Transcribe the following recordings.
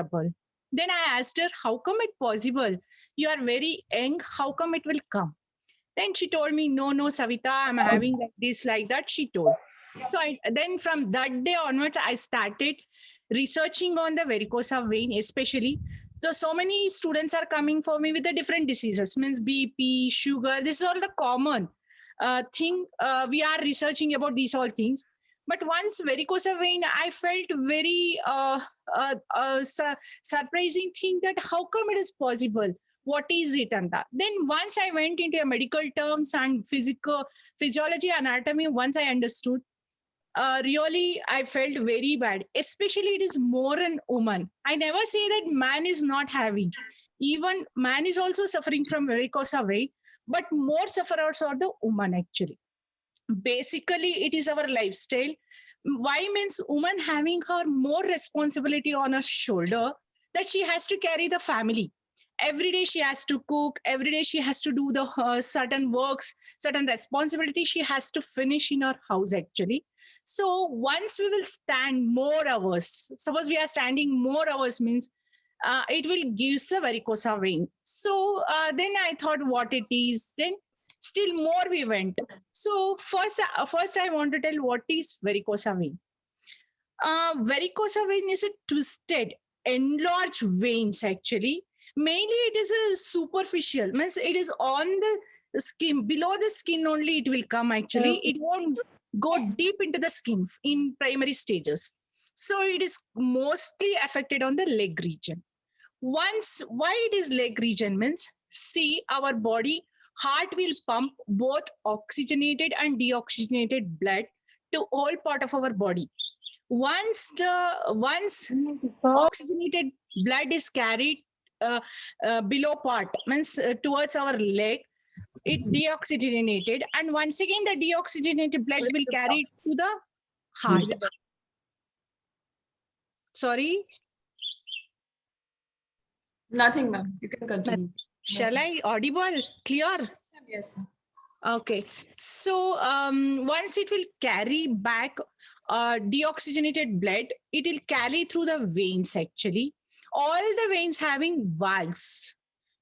trouble. Then I asked her, how come it possible? You are very young. How come it will come? Then she told me, no, Savita, I'm having like this, like that. She told. So then from that day onwards, I started researching on the varicose vein, especially. So many students are coming for me with the different diseases, means BP, sugar. This is all the common thing. We are researching about these all things. But once varicose vein, I felt very surprising thing that how come it is possible, what is it, and that. Then once I went into a medical terms and physiology, anatomy, once I understood, really I felt very bad, especially it is more in woman. I never say that man is not having, even man is also suffering from varicose vein, but more sufferers are the woman actually. Basically it is our lifestyle. Why? Means woman having her more responsibility on her shoulder, that she has to carry the family. Every day she has to cook, every day she has to do the certain works, certain responsibility she has to finish in her house actually. So once we will stand more hours, suppose we are standing more hours, means it will give a varicose vein. So then I thought what it is. Then still more we went. So first I want to tell what is varicose vein. Varicose vein is a twisted, enlarged veins actually. Mainly it is a superficial, means it is on the skin, below the skin only it will come actually. It won't go deep into the skin in primary stages. So it is mostly affected on the leg region. Once, why it is leg region means, see our body, heart will pump both oxygenated and deoxygenated blood to all part of our body. Once oxygenated blood is carried below part, means towards our leg, it deoxygenated, and once again the deoxygenated blood will carry to the heart. Sorry, Nothing, ma'am. You can continue. shall I audible clear? Yes, ma'am. Okay, so once it will carry back deoxygenated blood, it will carry through the veins actually. All the veins having valves.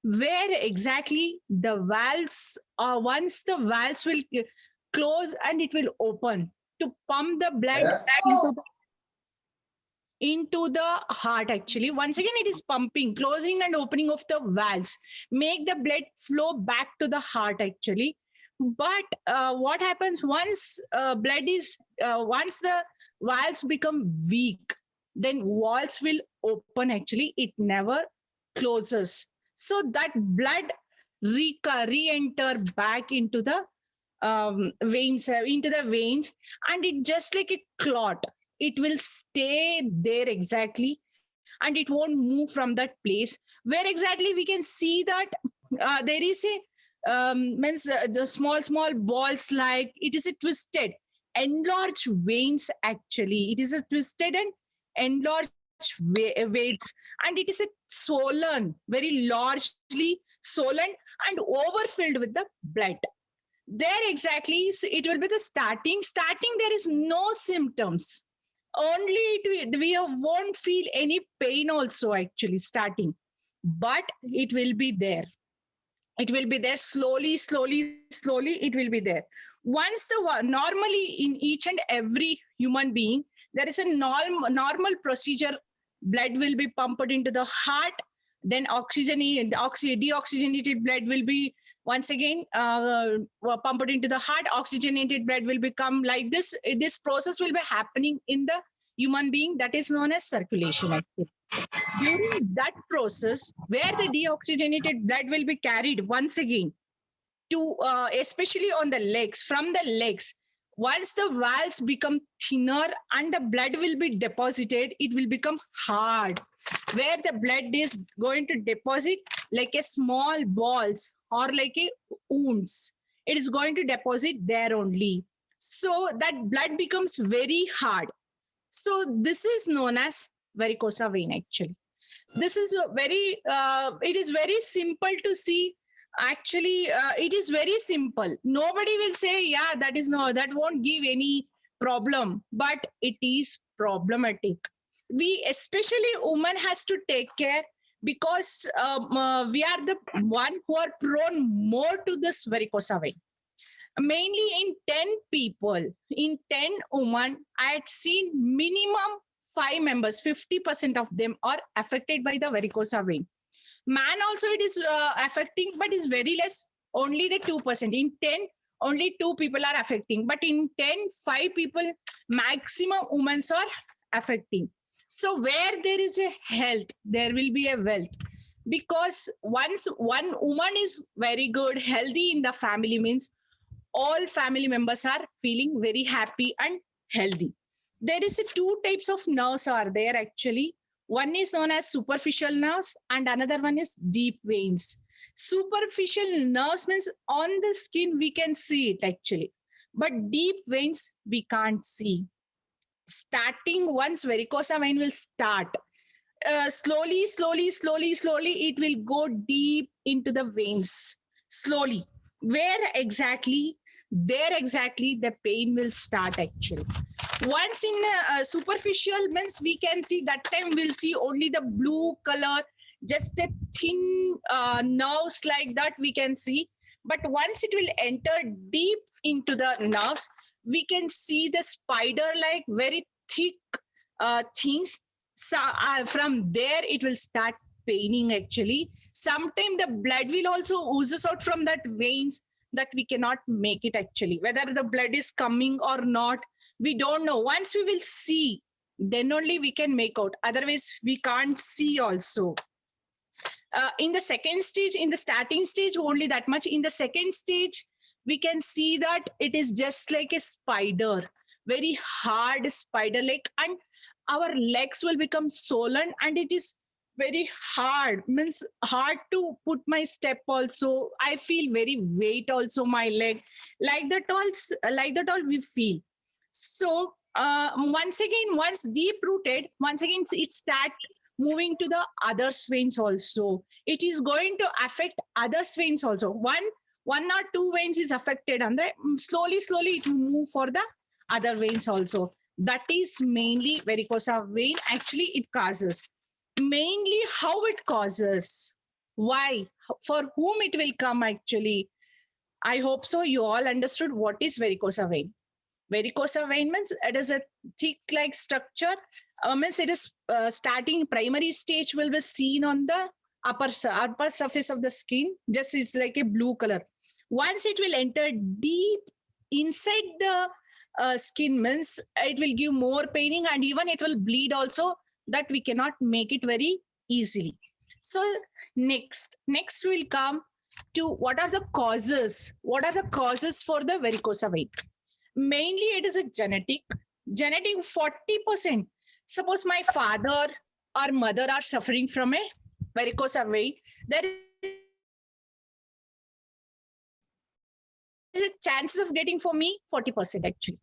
Where exactly the valves, once the valves will close and it will open to pump the blood into the heart actually. Once again it is pumping, closing and opening of the valves, make the blood flow back to the heart actually. But what happens once once the valves become weak, then valves will open actually, it never closes. So that blood re-enter back into the veins, and it just like a clot, it will stay there exactly, and it won't move from that place. Where exactly we can see that there is a means the small balls, like it is a twisted enlarged veins actually. It is a twisted and enlarged veins, and it is a swollen, very largely swollen and overfilled with the blood. There exactly, so it will be the starting there is no symptoms, only we won't feel any pain also actually starting, but it will be there. It will be there slowly it will be there. Once normally in each and every human being, there is a normal procedure. Blood will be pumped into the heart, then deoxygenated blood will be once again pumped into the heart. Oxygenated blood will become like this process will be happening in the human being, that is known as circulation actually. During that process, where the deoxygenated blood will be carried once again to especially on the legs, from the legs, once the valves become thinner and the blood will be deposited, it will become hard, where the blood is going to deposit like a small balls or like a wounds. It is going to deposit there only, so that blood becomes very hard. So this is known as varicose vein actually. This is it is very simple to see actually. It is very simple. Nobody will say yeah, that won't give any problem, but it is problematic. we, especially women, has to take care, because we are the one who are prone more to this varicose vein. Mainly in 10 people, in 10 women, I had seen minimum 5 members, 50% of them are affected by the varicose vein. Man also it is affecting, but is very less, only the 2%. In 10, only 2 people are affecting, but in 10, 5 people, maximum women are affecting. So where there is a health, there will be a wealth. Because once one woman is very good, healthy in the family, means all family members are feeling very happy and healthy. There is a 2 types of nerves are there actually. One is known as superficial nerves and another one is deep veins. Superficial nerves means on the skin we can see it actually, but deep veins we can't see. Starting once varicose vein will start, slowly, it will go deep into the veins. Slowly. Where exactly? There exactly the pain will start actually. Once in superficial means we can see, that time we'll see only the blue color, just a thin nerves like that we can see. But once it will enter deep into the nerves, we can see the spider like very thick things. So from there it will start paining actually. Sometimes the blood will also oozes out from that veins, that we cannot make it actually. Whether the blood is coming or not, we don't know. Once we will see, then only we can make out. Otherwise, we can't see also. In the second stage, in the starting stage, only that much. In the second stage, we can see that it is just like a spider, very hard spider like, and our legs will become swollen, and it is very hard, means hard to put my step also. I feel very weight also my leg, like that all we feel. So once again, once deep rooted, once again it start moving to the other veins also. It is going to affect other veins also. One or 2 veins is affected, and then slowly it will move for the other veins also. That is mainly varicose vein actually it causes. Mainly how it causes, why, for whom it will come actually. I hope so you all understood what is varicose vein. Varicose vein means it is a thick like structure. Means it is starting primary stage will be seen on the upper surface of the skin. Just it's like a blue color. Once it will enter deep inside the skin, means it will give more paining, and even it will bleed also, that we cannot make it very easily. So next will come to what are the causes. What are the causes for the varicose vein? Mainly it is a genetic 40%. Suppose my father or mother are suffering from a varicose vein, there is a chances of getting for me 40% actually.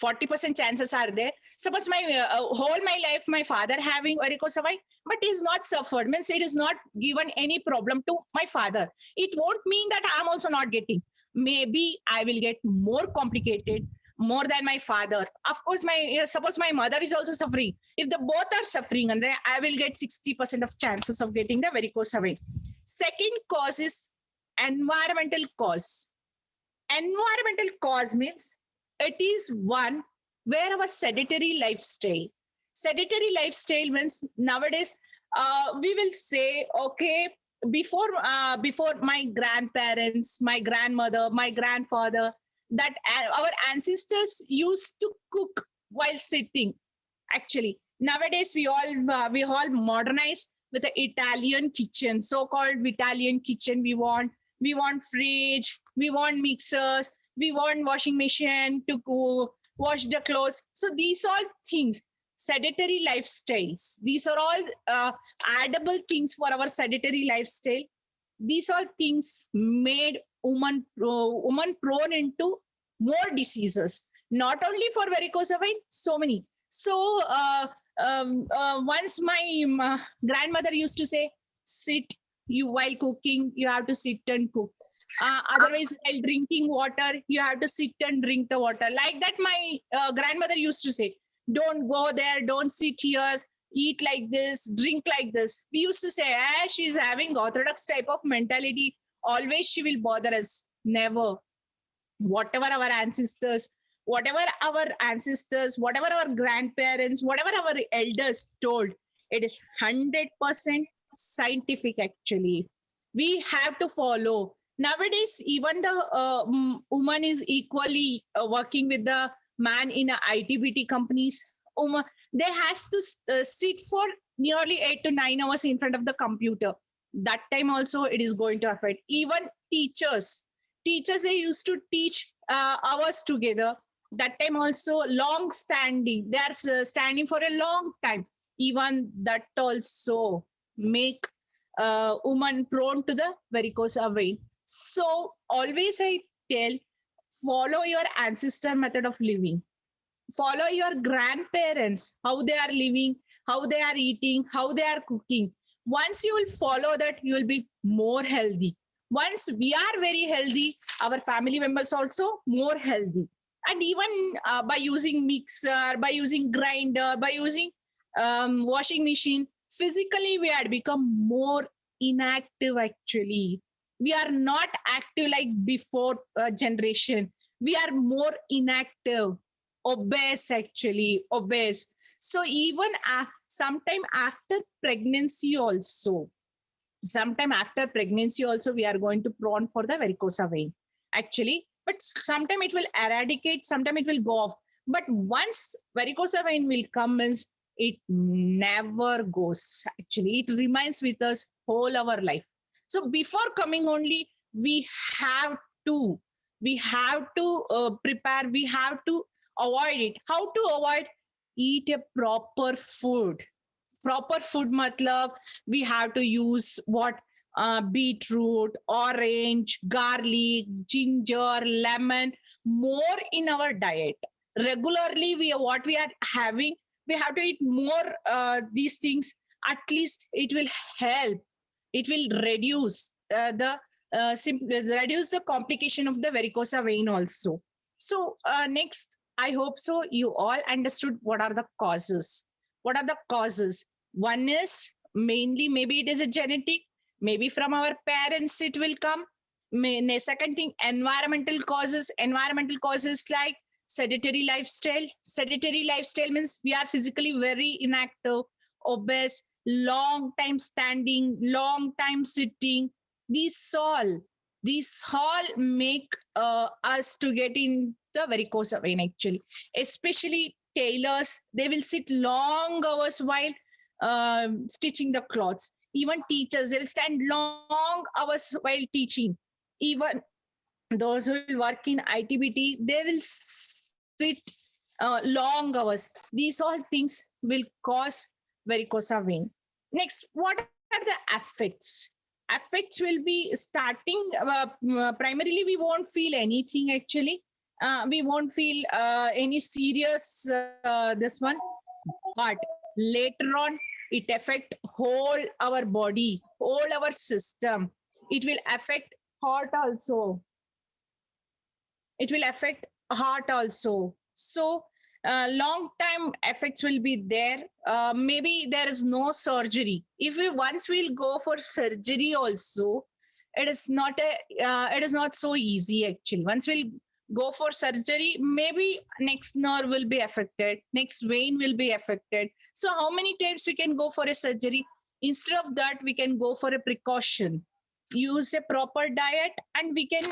40% chances are there. Suppose my whole my life my father having varicose vein, but is not suffered, means it is not given any problem to my father. It won't mean that I'm also not getting. Maybe I will get more complicated more than my father. Of course, my suppose my mother is also suffering. If the both are suffering, and I will get 60% of chances of getting the varicose vein. Second cause is environmental cause. Environmental cause means it is one where our sedentary lifestyle means nowadays we will say, okay, before my grandparents, my grandmother, my grandfather, that our ancestors used to cook while sitting. Actually, nowadays we all modernize with the Italian kitchen, so-called Italian kitchen. We want fridge, we want mixers, we want washing machine to go wash the clothes. So these all things, sedentary lifestyles, these are all addable things for our sedentary lifestyle. These all things made woman prone into more diseases, not only for varicose vein, so many. So once my grandmother used to say, sit, you while cooking you have to sit and cook. Otherwise, while drinking water, you have to sit and drink the water. Like that, my grandmother used to say. don't go there, don't sit here, eat like this, drink like this. We used to say, she's having orthodox type of mentality. Always she will bother us. Never. Whatever our ancestors, whatever our grandparents, whatever our elders told, it is 100% scientific actually. We have to follow. Nowadays, even the woman is equally working with the man in a ITBT companies. They has to sit for nearly 8 to 9 hours in front of the computer. That time also it is going to affect. Even teachers they used to teach hours together. That time also long standing, they are standing for a long time. Even that also make woman prone to the varicose vein. So always I tell, follow your ancestor method of living, follow your grandparents, how they are living, how they are eating, how they are cooking. Once you will follow that, you will be more healthy. Once we are very healthy, our family members also more healthy. And even by using mixer, by using grinder, by using washing machine, physically we had become more inactive actually. We are not active like before generation. We are more inactive, obese actually, obese. So even sometime after pregnancy also, we are going to prone for the varicose vein actually. But sometime it will eradicate, sometime it will go off. But once varicose vein will come, means it never goes actually. It remains with us whole our life. So before coming only, we have to prepare, we have to avoid it. How to avoid? Eat a proper food. Proper food matlab, we have to use what? Beetroot, orange, garlic, ginger, lemon, more in our diet. Regularly, what we are having, we have to eat more these things. At least it will help. It will reduce reduce the complication of the varicose vein also. So next, I hope so you all understood what are the causes. What are the causes? One is mainly maybe it is a genetic, maybe from our parents it will come. Second thing, environmental causes like sedentary lifestyle. Sedentary lifestyle means we are physically very inactive, obese, long time standing, long time sitting. These all make us to get in the varicose vein actually. Especially tailors, they will sit long hours while stitching the clothes. Even teachers, they will stand long hours while teaching. Even those who will work in ITBT, they will sit long hours. These all things will cause varicose vein. Next, what are the effects? Effects will be starting primarily we won't feel anything actually. We won't feel any serious this one, but later on it affect whole our body, whole our system. It will affect heart also. It will affect heart also. So long time effects will be there. Maybe there is no surgery. If we once we'll go for surgery also, it is not so easy actually. Once we'll go for surgery, maybe next nerve will be affected, next vein will be affected. So how many times we can go for a surgery? Instead of that, we can go for a precaution, use a proper diet, and we can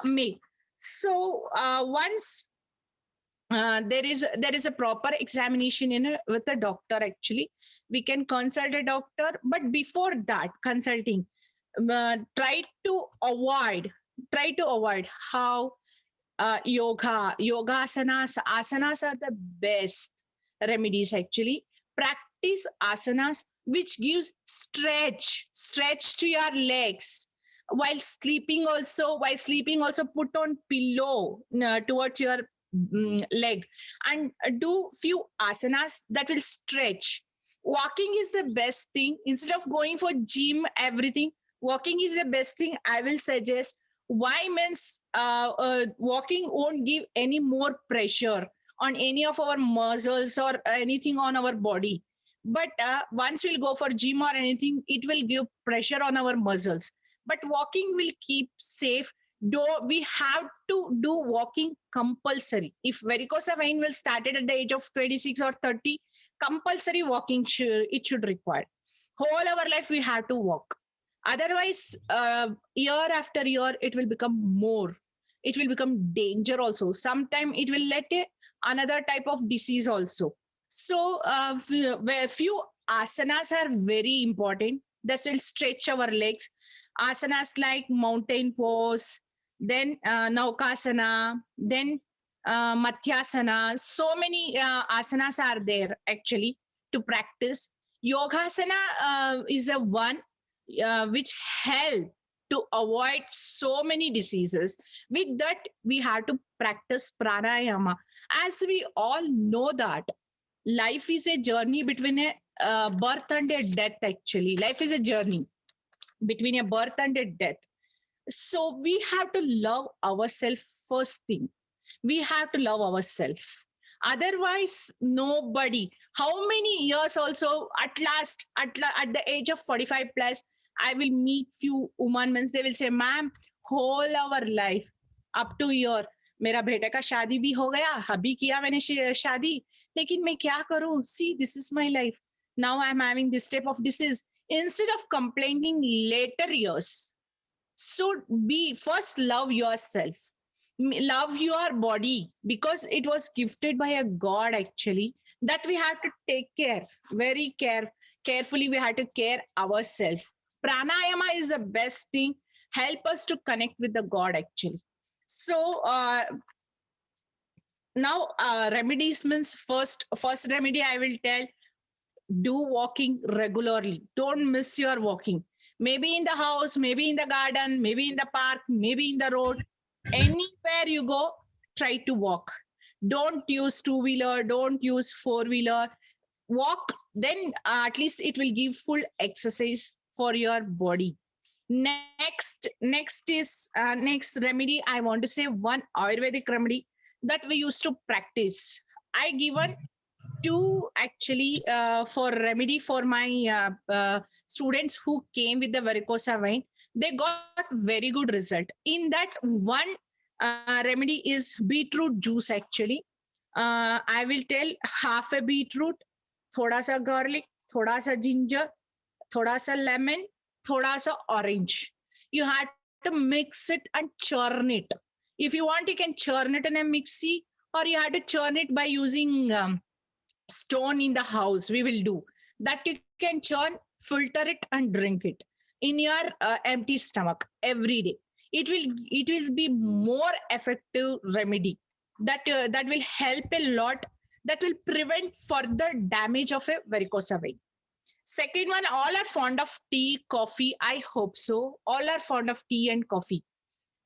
make. So once there is a proper examination with a doctor actually, we can consult a doctor. But before that consulting, try to avoid how yoga asanas are the best remedies actually. Practice asanas which gives stretch to your legs. While sleeping also put on pillow towards your leg, and do few asanas that will stretch. Walking is the best thing. Instead of going for gym everything, walking is the best thing I will suggest. Why? Means walking won't give any more pressure on any of our muscles or anything on our body. But once we'll go for gym or anything, it will give pressure on our muscles. But walking will keep safe. Do we have to do walking compulsory? If varicose vein will start at the age of 26 or 30, compulsory walking it should require. Whole our life we have to walk. Otherwise, year after year, it will become more. It will become danger also. Sometime it will let another type of disease also. So, few asanas are very important. That will stretch our legs. Asanas like mountain pose, then Naukasana, then Mathyasana. So many asanas are there actually to practice. Yogasana is a one which help to avoid so many diseases. With that, we have to practice pranayama. As we all know that life is a journey between a birth and a death. Actually, life is a journey between a birth and a death. So we have to love ourselves first thing. We have to love ourselves. Otherwise, nobody. How many years also at last, at the age of 45 plus, I will meet few women means they will say, ma'am, whole our life up to year मेरा बेटे का शादी भी हो गया अभी किया मैंने शादी लेकिन मैं क्या करूं see this is my life now I'm having this type of disease instead of complaining later years. So be first love yourself, love your body because it was gifted by a god actually, that we have to take care very carefully. We have to care ourselves. Pranayama is the best thing, help us to connect with the god actually. So now remedies means first remedy I will tell, do walking regularly. Don't miss your walking. Maybe in the house, maybe in the garden, maybe in the park, maybe in the road. Anywhere you go, try to walk. Don't use two-wheeler, don't use four-wheeler. Walk, then at least it will give full exercise for your body. Next is next remedy. I want to say one Ayurvedic remedy that we used to practice. I given two actually for remedy for my students who came with the varicose vein. They got very good result. In that one remedy is beetroot juice actually. I will tell half a beetroot, thoda sa garlic, thoda sa ginger, thoda sa lemon, thoda sa orange. You have to mix it and churn it. If you want, you can churn it in a mixie, or you have to churn it by using stone in the house. We will do that. You can churn, filter it and drink it in your empty stomach every day. It will be more effective remedy that will help a lot, that will prevent further damage of a varicose vein. Second one, all are fond of tea, coffee. I hope so. All are fond of tea and coffee.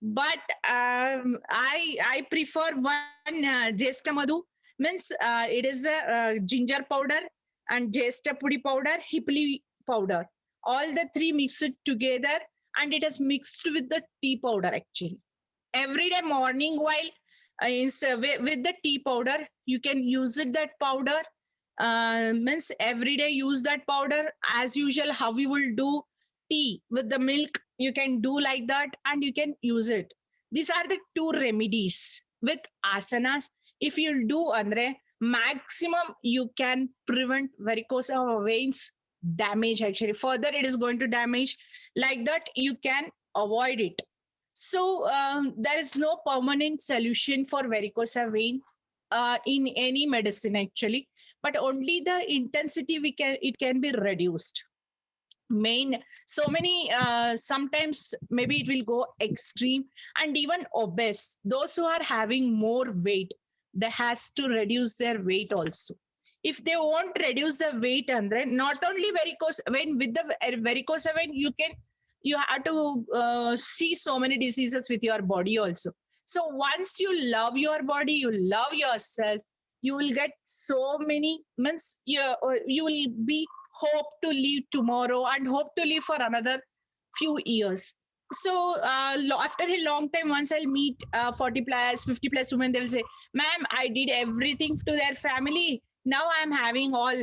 But I prefer one Jesta Madhu. Means it is a ginger powder and Jesta Pudi powder, Hipli powder. All the three mixed together and it is mixed with the tea powder actually. Every day morning while with the tea powder, you can use it, that powder. Means every day use that powder as usual, how we will do tea with the milk. You can do like that and you can use it. These are the two remedies with asanas. If you do, Andre, maximum you can prevent varicose veins damage actually. Further, it is going to damage. Like that, you can avoid it. So there is no permanent solution for varicose vein in any medicine actually, but only the intensity it can be reduced. So many sometimes maybe it will go extreme, and even obese, those who are having more weight, they has to reduce their weight also. If they won't reduce the weight, and then not only varicose vein, with the varicose vein you have to see so many diseases with your body also. So once you love your body, you love yourself, you will get so many, means you will be hope to live tomorrow and hope to live for another few years. So after a long time, once I'll meet 40 plus 50 plus women, they will say, ma'am, I did everything to their family, now I'm having all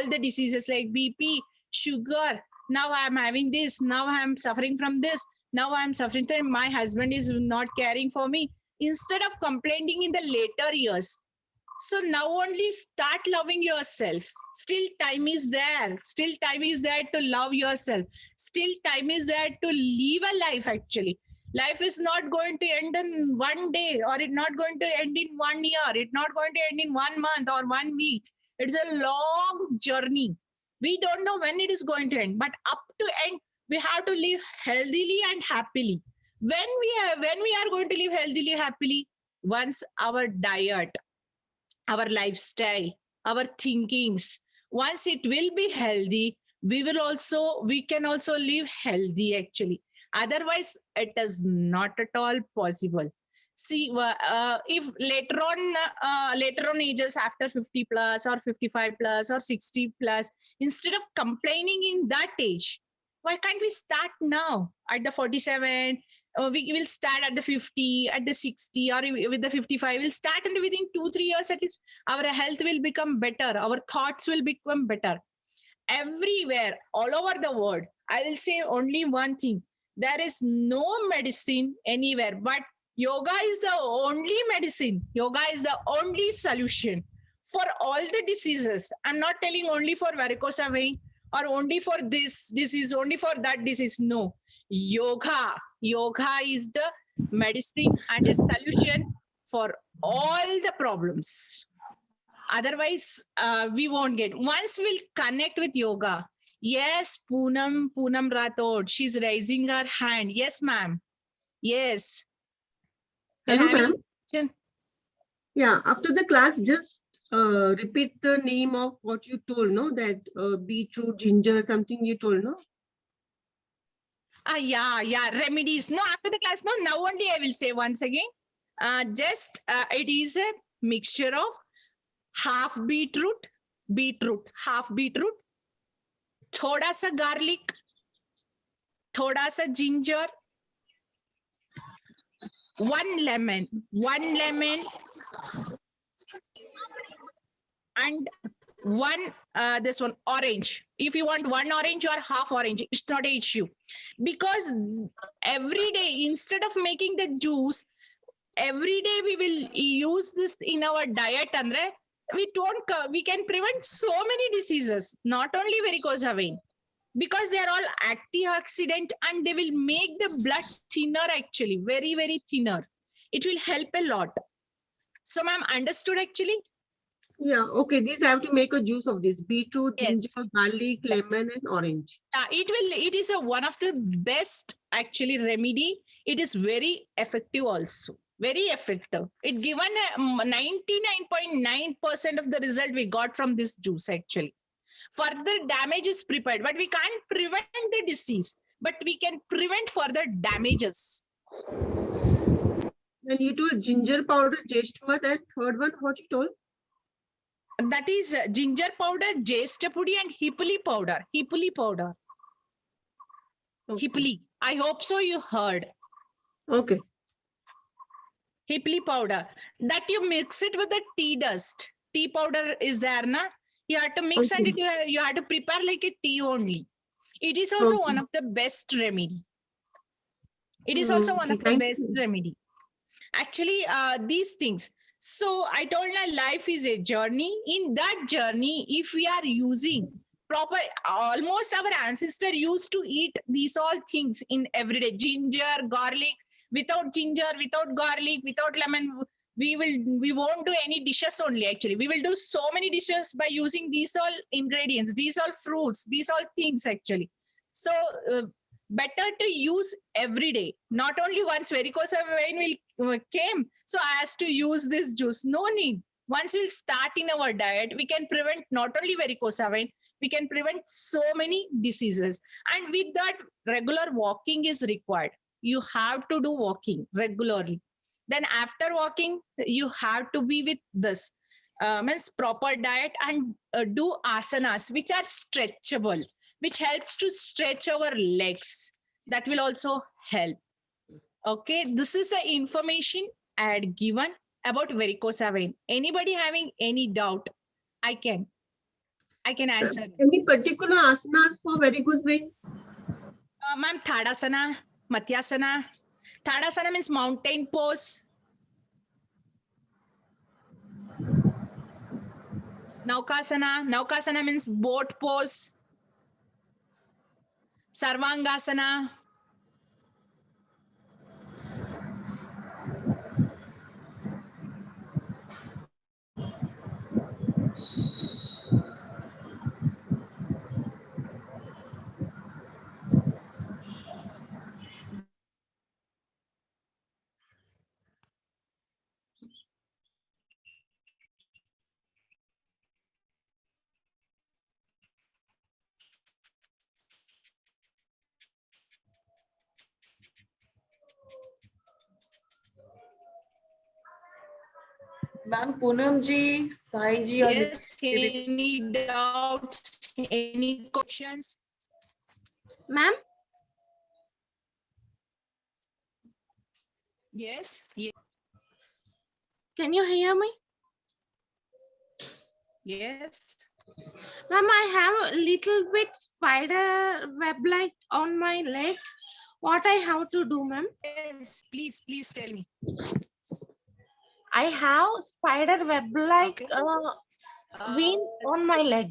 the diseases like BP, sugar, now I'm having this, now I'm suffering from this, now I'm suffering from my husband is not caring for me. Instead of complaining in the later years, so now only start loving yourself. Still time is there, still time is there to love yourself, still time is there to live a life. Actually, life is not going to end in one day, or it's not going to end in 1 year, it's not going to end in 1 month or 1 week. It's a long journey. We don't know when it is going to end, but up to end we have to live healthily and happily. When we are going to live healthily happily, once our diet, our lifestyle, our thinkings, once it will be healthy, we can also live healthy actually. Otherwise it is not at all possible. See, if later on ages after 50 plus or 55 plus or 60 plus, instead of complaining in that age, why can't we start now at the 47? We will start at the 50, at the 60, or with the 55. We'll start, and within 2 3 years at least, our health will become better. Our thoughts will become better. Everywhere, all over the world, I will say only one thing: there is no medicine anywhere, but yoga is the only medicine. Yoga is the only solution for all the diseases. I'm not telling only for varicose vein or only for this disease, only for that disease. No, yoga is the medicine and a solution for all the problems. Otherwise we won't get. Once we'll connect with yoga. Yes, Poonam Rathod, she's raising her hand. Yes, ma'am. Yes. You're Hello, having ma'am. a question? Yeah, after the class, just repeat the name of what you told, no? That beetroot, ginger, something you told, no? Yeah, remedies. No, after the class, no, now only I will say once again. It is a mixture of half beetroot, half beetroot, thoda sa garlic, thoda sa ginger, one lemon, and one this one orange. If you want one orange or half orange, it's not an issue. Because every day, instead of making the juice, every day we will use this in our diet, andre we can prevent so many diseases, not only varicose vein, because they are all antioxidant and they will make the blood thinner, actually very very thinner. It will help a lot. So ma'am, understood actually? Yeah, okay. These I have to make a juice of this beetroot, Yes. ginger, garlic, lemon, and orange. It is one of the best actually remedy. It is very effective also, very effective. It given 99.9% of the result we got from this juice actually. Further damage is prepared, but we can't prevent the disease, but we can prevent further damages. And you told ginger powder, jestmat, and third one, what you told? That is ginger powder, jestapudi, and hipuli powder. Okay. Hipuli. I hope so you heard. Okay. Hipuli powder. That you mix it with the tea dust. Tea powder is there, na? You have to mix Okay. and you have to prepare like a tea only. It is also Okay. one of the best remedy. It is also one Okay, of the thank best you. remedy. Actually, these things. So I told you life is a journey. In that journey, if we are using proper, almost our ancestor used to eat these all things in everyday: ginger, garlic. Without ginger, without garlic, without lemon, we won't do any dishes only. Actually, we will do so many dishes by using these all ingredients, these all fruits, these all things actually. So better to use every day, not only once varicose vein will came, so as to use this juice. No need. Once we'll start in our diet, we can prevent not only varicose vein, we can prevent so many diseases. And with that, regular walking is required. You have to do walking regularly. Then after walking, you have to be with this means proper diet, and do asanas which are stretchable, which helps to stretch our legs. That will also help. Okay, this is the information I had given about varicose vein. Anybody having any doubt, I can answer. Any particular asanas for varicose veins? Ma'am, Thadasana, Matyasana. Thadasana means mountain pose. Naukasana means boat pose. Sarvangasana. Ma'am, Poonam ji, Sai ji, are Yes, any doubts, any questions? Ma'am, Yes, yes, can you hear me? yes. Ma'am, I have a little bit spider web-like on my leg. What I have to do, ma'am? Yes, please tell me. I have spider web-like Okay. veins on my leg.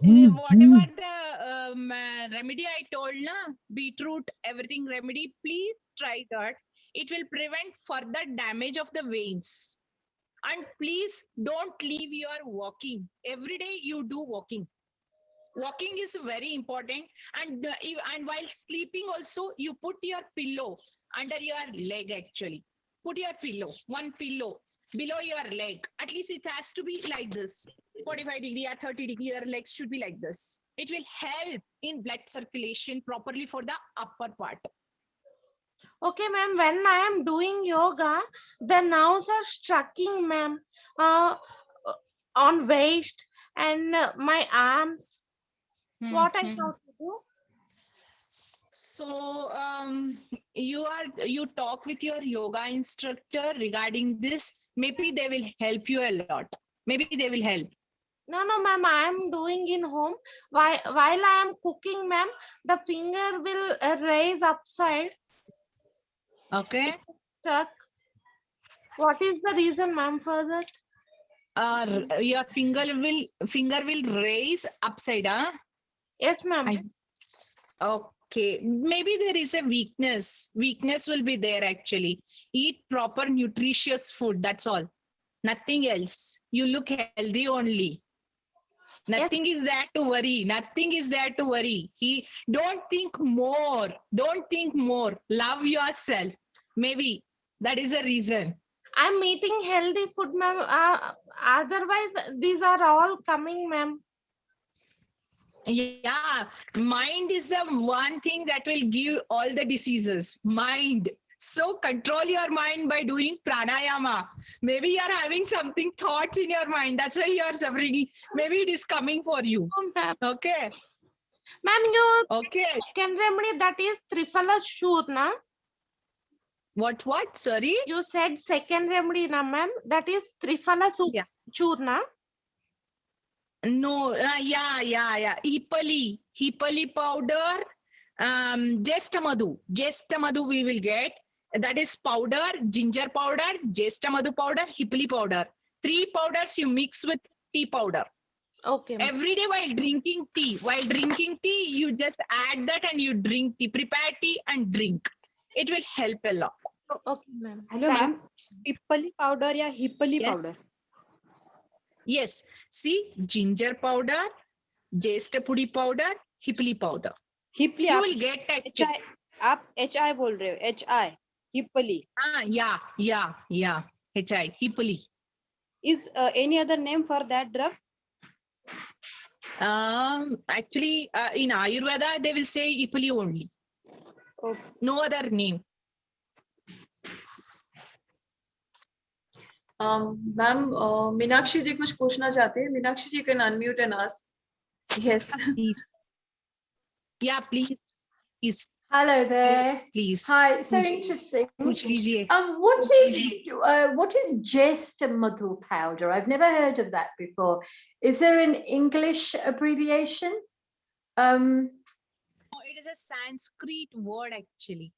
Whatever the remedy I told, na, beetroot, everything remedy, please try that. It will prevent further damage of the veins. And please don't leave your walking. Every day you do walking. Walking is very important. And while sleeping also, you put your pillow under your leg actually. Put your pillow, one pillow below your leg. At least it has to be like this. 45 degree or 30 degree, your legs should be like this. It will help in blood circulation properly for the upper part. Okay, ma'am, when I am doing yoga, the nerves are striking, ma'am, on waist and my arms. What I have to do? So you talk with your yoga instructor regarding this. Maybe they will help you a lot. Maybe they will help. No, ma'am, I am doing in home. While I am cooking, ma'am, the finger will raise upside. Okay. Stuck. What is the reason, ma'am, for that? Your finger will raise upside, huh? Yes, ma'am. Okay. Maybe there is a weakness. Weakness will be there actually. Eat proper nutritious food. That's all. Nothing else. You look healthy only. Nothing is there to worry. Nothing is there to worry. Don't think more. Don't think more. Love yourself. Maybe that is a reason. I'm eating healthy food, ma'am. Otherwise, these are all coming, ma'am. Yeah, mind is the one thing that will give all the diseases. Mind. So control your mind by doing pranayama. Maybe you're having something thoughts in your mind. That's why you're suffering. Maybe it is coming for you. Oh, ma'am. Okay. Ma'am, you Okay. second remedy, that is Triphala Churna. What? Sorry. You said second remedy, na ma'am. That is Triphala Yeah. Churna. No, yeah. Hipali powder, Jestamadu we will get. That is powder, ginger powder, Jestamadu powder, Hipali powder. 3 powders you mix with tea powder. Okay. ma'am. Every day while drinking tea, you just add that and you drink tea, prepare tea and drink. It will help a lot. Okay, ma'am. Hello, ma'am. Pipali powder या हिप्पली Yes. powder? Yes, see, ginger powder, Jestapudi powder, Hipali powder. हिप्पली You आप will get that. HI आप HI बोल रहे हो? HI हिप्पली. Yeah. HI, Hipali. Is any other name for that drug? Actually, in Ayurveda, they will say Hipali only. Okay. No other name. Ma'am, Meenakshi ji कुछ पूछना चाहते हैं. Meenakshi ji can unmute and ask. Yes. Yeah, please. Please. Hello there. Please. Hi, so Puch- interesting. पूछ लीजिए. What is Jesta Madhu powder? I've never heard of that before. Is there an English abbreviation? No, it is a Sanskrit word actually.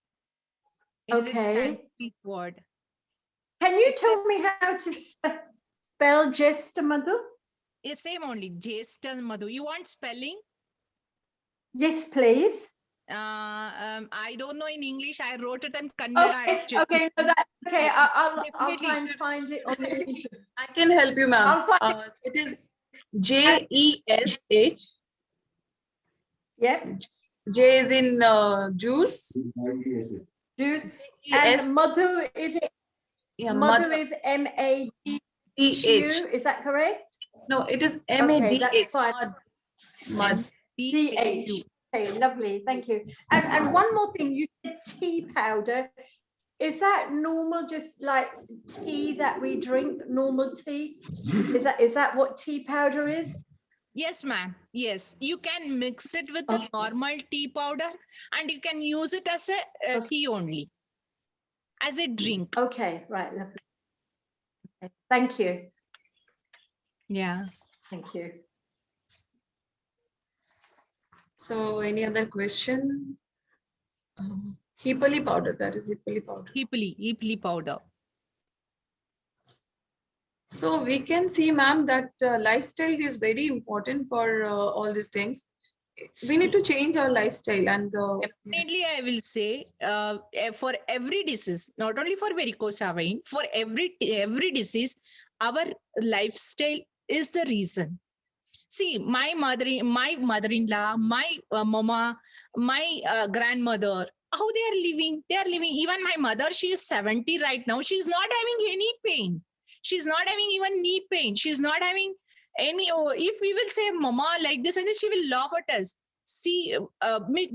It is a Okay. Sanskrit word. Can you It's tell me how to spell Jesta Madhu? It's same only. Jesta Madhu. You want spelling? Yes, please. I don't know in English. I wrote it in Kannada actually. Okay, no, that's okay. I'll Definitely. try and find it on the internet. I can help you, ma'am. I'll find It is JESH. Yep. J is in juice. Juice. ES, And Madhu is yeah, Madhu Madhu. is MADHU. DH. Is that correct? No, it is Okay, MADH. that's fine. Mud. DH. Okay, lovely. Thank you. And one more thing, you said tea powder. Is that normal, just like tea that we drink, normal tea? Is that what tea powder is? Yes, ma'am. Yes, you can mix it with the Okay. normal tea powder, and you can use it as a Okay. tea only, as a drink. Okay, right, lovely. Okay, thank you. Yeah. Thank you. So, any other question? Hipali powder. That is Hipali powder. Ipli powder. So we can see, ma'am, that lifestyle is very important for all these things. We need to change our lifestyle and Definitely, I will say for every disease, not only for varicose vein, for every disease, our lifestyle is the reason. See, my mother-in-law, my mama, my grandmother, how they are living. They are living. Even my mother, she is 70 right now. She's not having any pain. She's not having even knee pain. She's not having any. If we will say mama like this and this, she will laugh at us. See,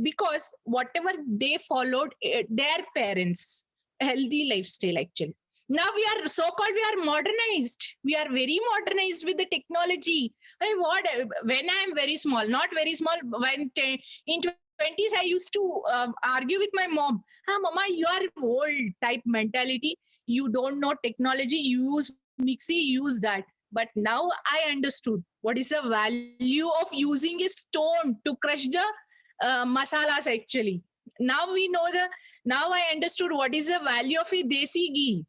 because whatever they followed their parents' healthy lifestyle actually. Now we are so-called, we are modernized. We are very modernized with the technology. When I am very small, not very small, when in 20s, I used to argue with my mom. Mama, you are old type mentality. You don't know technology. You use mixie, use that. But now I understood what is the value of using a stone to crush the masalas actually. Now I understood what is the value of a desi ghee.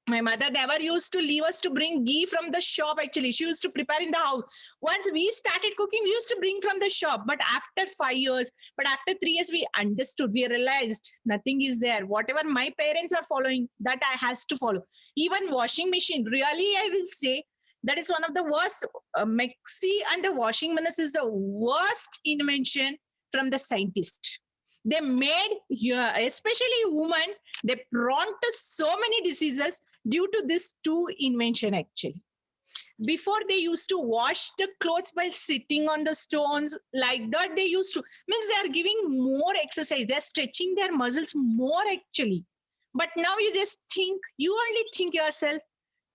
My mother never used to leave us to bring ghee from the shop actually. She used to prepare in the house. Once we started cooking, we used to bring from the shop. But after 5 years, but after 3 years, we understood, we realized nothing is there. Whatever my parents are following, that I has to follow. Even washing machine, really, I will say, that is one of the worst. Mixie and the washing machine is the worst invention from the scientist. They made, especially women, they prone to so many diseases due to this two invention actually. Before they used to wash the clothes while sitting on the stones like that. They used to, means they are giving more exercise. They're stretching their muscles more actually. But now you just think, you only think yourself.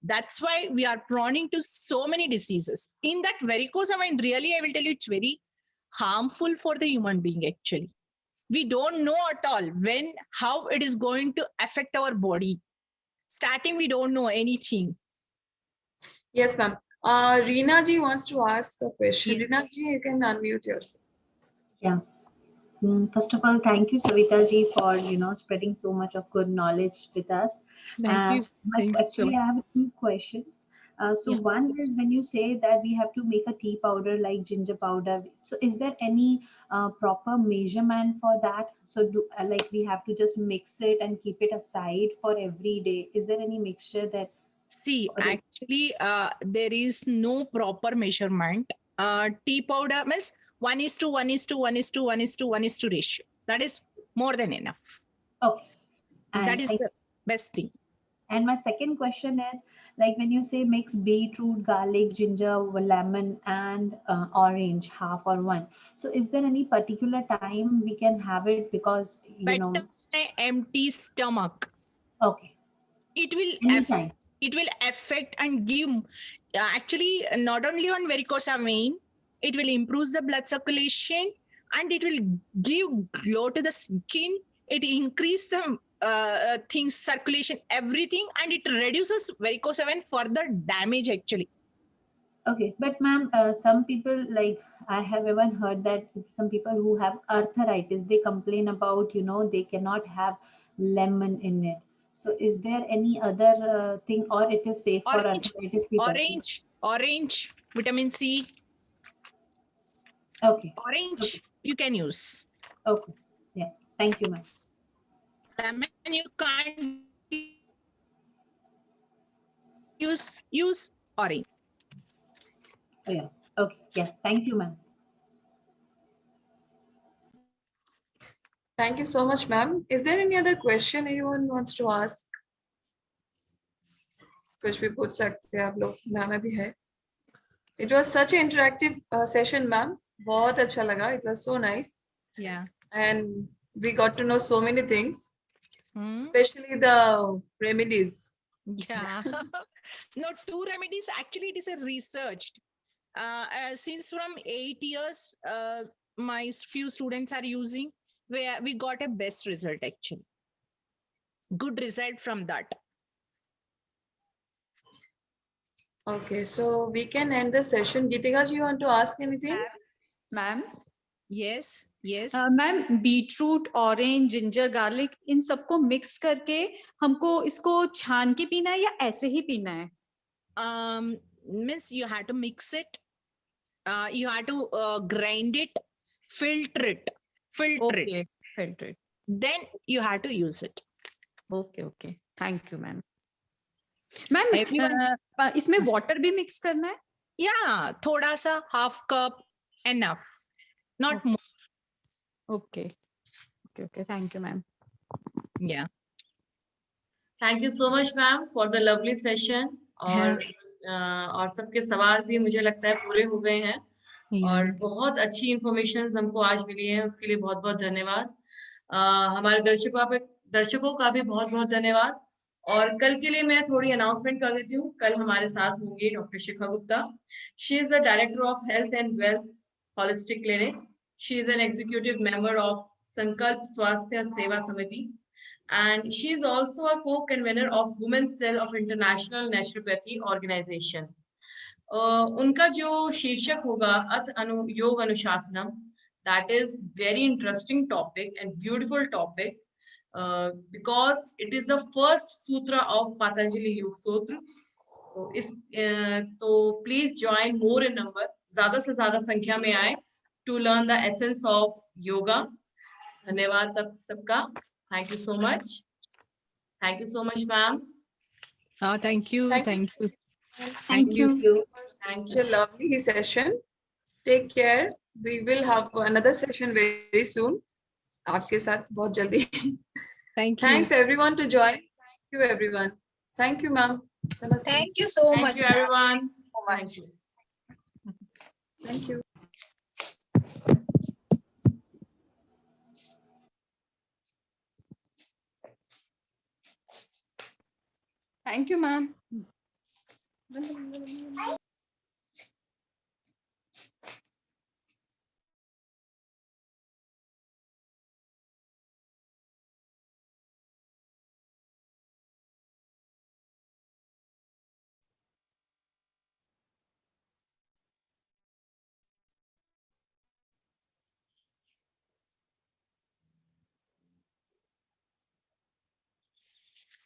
That's why we are prone to so many diseases. In that varicose vein, really, I will tell you, it's very harmful for the human being actually. We don't know at all when, how it is going to affect our body. Starting, we don't know anything. yes, ma'am. Reena ji wants to ask a question. Yeah. Reena ji, you can unmute yourself. Yeah. First of all, thank you, Savita ji, for spreading so much of good knowledge with us. Thank you. Actually, I have 2 questions. So Yeah. one is, when you say that we have to make a tea powder like ginger powder, so is there any proper measurement for that? So like we have to just mix it and keep it aside for every day? Is there any mixture that? See, actually, there is no proper measurement. Tea powder means 1:1:1:1:1:1 ratio. That is more than enough. Okay. That is the best thing. And my second question is, like when you say mix beetroot, garlic, ginger, lemon, and orange, half or one. So is there any particular time we can have it? Because, Better on an empty stomach. Okay. It will Anytime. affect and give, actually, not only on varicose vein, It will improve the blood circulation and it will give glow to the skin. It increase the things, circulation, everything, and it reduces varicose vein further damage actually. Okay, but ma'am, some people, like I have even heard that some people who have arthritis, they complain about, they cannot have lemon in it. So is there any other thing, or it is safe for Orange, arthritis people? orange, vitamin C, Okay, orange you can use. okay. Yeah, thank you, ma'am. Lemon you can't use orange. Oh, yeah. Okay, yeah, thank you, ma'am. Thank you so much, ma'am. Is there any other question anyone wants to ask? कुछ भी पूछ सकते हैं आप लोग, ma'am अभी है. It was such an interactive session, ma'am. बहुत अच्छा लगा. It was so nice. Yeah. And we got to know so many things, especially the remedies. Yeah. No, 2 remedies. Actually, it is a researched. Since from 8 years, my few students are using, where we got a best result actually. Good result from that. Okay, so we can end the session. Geetika ji, you want to ask anything? Ma'am Yes, yes. Ma'am beetroot, orange, ginger, garlic, इन सबको mix करके हमको इसको छान के पीना है या ऐसे ही पीना है? Means you have to mix it. You have to grind it, filter it. Okay, filter. Then you have to use it. Okay okay, thank you ma'am. Ma'am Everyone- इसमें वाटर भी मिक्स करना है? Yeah, thoda sa, half cup, enough. Not more. Okay okay okay, thank you ma'am. Yeah. Thank you so much ma'am for the lovely session. और सबके सवाल भी मुझे लगता है पूरे हो गए हैं. और बहुत अच्छी इंफॉर्मेशन हमको आज मिली है, उसके लिए बहुत बहुत धन्यवाद. हमारे दर्शकों का भी बहुत बहुत धन्यवाद. और कल के लिए मैं थोड़ी अनाउंसमेंट कर देती हूँ. कल हमारे साथ होंगे doctor Shikha Gupta. She is the director of health and wealth holistic clinic. She is an executive member of संकल्प स्वास्थ्य सेवा समिति. And she is also a co-convener of Women's Cell of International Naturopathy Organization. उनका जो शीर्षक होगा अथ योग अनुशासनम, that is very interesting topic and beautiful topic because it is the first sutra of Patanjali Yoga Sutra. तो please join more in number, ज्यादा से ज्यादा संख्या में आए to learn the essence of yoga. धन्यवाद तब सबका. Thank you so much. Thank you so much, ma'am. Thank you. Thank you. Thank you. Thank you. Lovely session. Take care. We will have another session very soon. आपके साथ बहुत जल्दी. Thank you. Thanks everyone to join. Thank you everyone. Thank you, ma'am. Namaste. Thank you so Thank much, you, ma'am. everyone. So much. Thank you. Thank you ma'am.